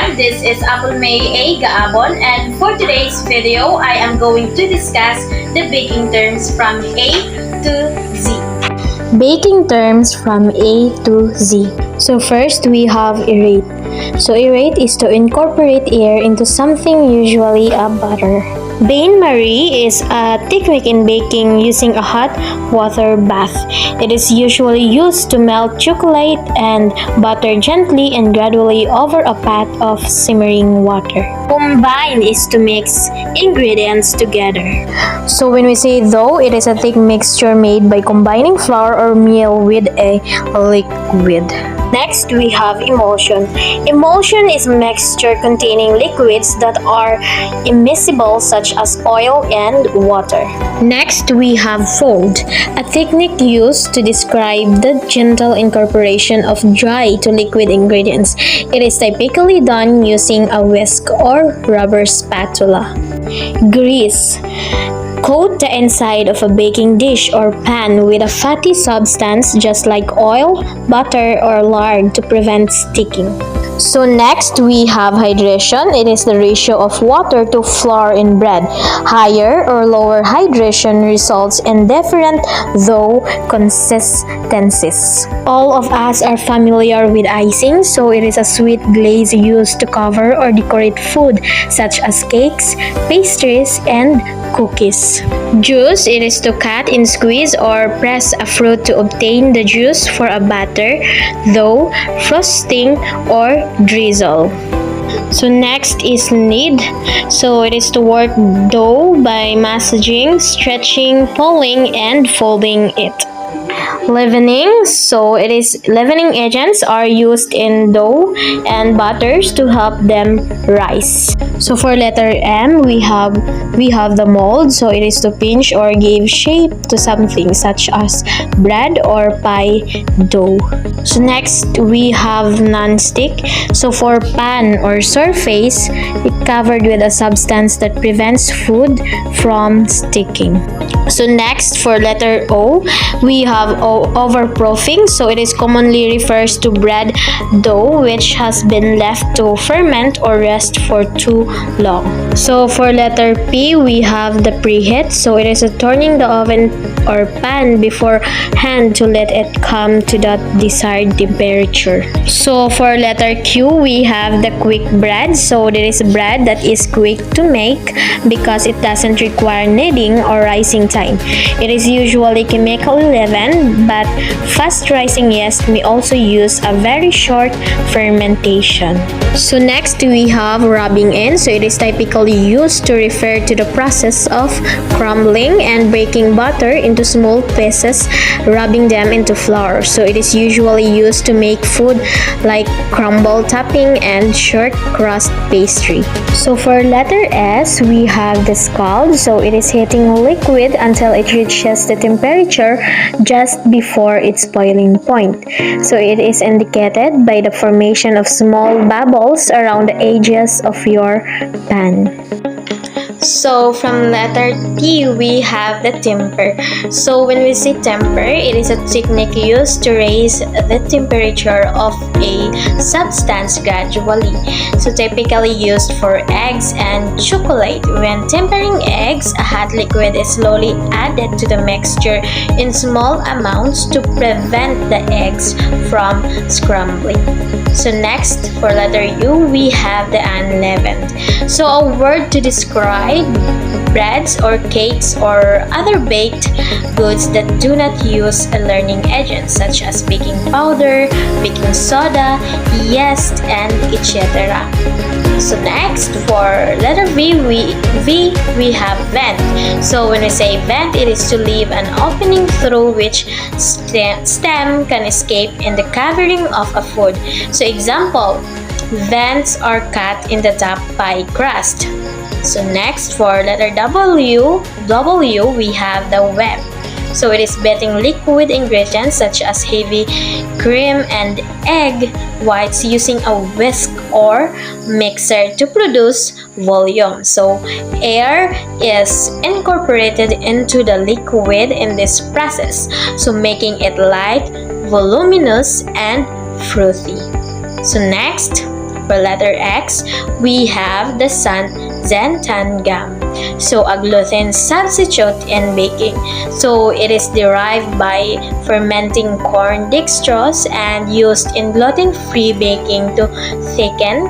everyone, this is Apple May A. Gaabon, and for today's video, I am going to discuss the baking terms from A to Z. Baking terms from A to Z. So first we have aerate. So aerate is to incorporate air into something, usually a butter. Bain-marie is a technique in baking using a hot water bath. It is usually used to melt chocolate and butter gently and gradually over a pot of simmering water. Combine is to mix ingredients together. So when we say dough, it is a thick mixture made by combining flour or meal with a liquid. Next, we have emulsion. Emulsion is a mixture containing liquids that are immiscible such as oil and water. Next, we have fold, a technique used to describe the gentle incorporation of dry to liquid ingredients. It is typically done using a whisk or rubber spatula. Grease. Coat the inside of a baking dish or pan with a fatty substance just like oil, butter, or lard to prevent sticking. So next, we have hydration. It is the ratio of water to flour in bread. Higher or lower hydration results in different dough consistencies. All of us are familiar with icing, so it is a sweet glaze used to cover or decorate food such as cakes, pastries, and cookies. Juice, it is to cut and squeeze or press a fruit to obtain the juice for a batter, dough, frosting, or drizzle. So next is knead. So it is to work dough by massaging, stretching, pulling, and folding it. Leavening, so it is leavening agents are used in dough and butters to help them rise. So for letter M, we have the mold. So it is to pinch or give shape to something such as bread or pie dough. So next we have non-stick. So for pan or surface, it covered with a substance that prevents food from sticking. So next for letter O, we have overproofing. So it is commonly refers to bread dough which has been left to ferment or rest for too long. So for letter P, we have the preheat. So it is a turning the oven or pan beforehand to let it come to that desired temperature. So for letter Q, we have the quick bread. So there is bread that is quick to make because it doesn't require kneading or rising time. It is usually chemically leavened, but fast rising yeast may also use a very short fermentation. So next we have rubbing in. So it is typically used to refer to the process of crumbling and breaking butter into small pieces, rubbing them into flour. So it is usually used to make food like crumble topping and short crust pastry. So for letter S, we have the scald. So it is heating liquid until it reaches the temperature just before its boiling point. So it is indicated by the formation of small bubbles around the edges of your pan. So from letter T, we have the temper. So when we say temper, it is a technique used to raise the temperature of a substance gradually. So typically used for eggs and chocolate. When tempering eggs, a hot liquid is slowly added to the mixture in small amounts to prevent the eggs from scrambling. So next, for letter U, we have the unleavened. So a word to describe breads or cakes or other baked goods that do not use leavening agents such as baking powder, baking soda, yeast, and etc. So next, for letter V, we have vent. So when we say vent, it is to leave an opening through which stem can escape in the covering of a food. So example, vents are cut in the top pie crust. So next, for letter W, we have the web. So it is beating liquid ingredients such as heavy cream and egg whites using a whisk or mixer to produce volume. So air is incorporated into the liquid in this process, so making it light, voluminous, and fruity. So next, For letter X, we have the xanthan gum. So a gluten substitute in baking. So it is derived by fermenting corn dextrose and used in gluten-free baking to thicken,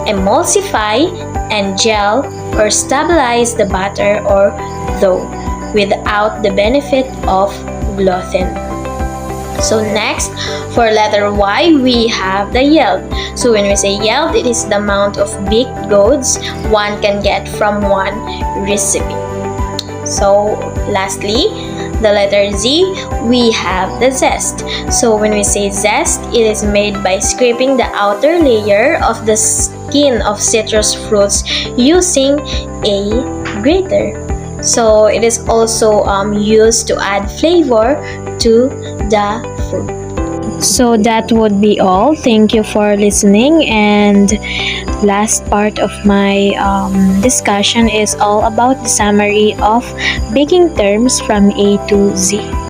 emulsify, and gel or stabilize the batter or dough without the benefit of gluten. So next, for letter Y, we have the yield. So when we say yield, it is the amount of baked goods one can get from one recipe. So lastly, the letter Z, we have the zest. So when we say zest, it is made by scraping the outer layer of the skin of citrus fruits using a grater. So it is also used to add flavor to the food. So that would be all. Thank you for listening. And last part of my discussion is all about the summary of baking terms from A to Z.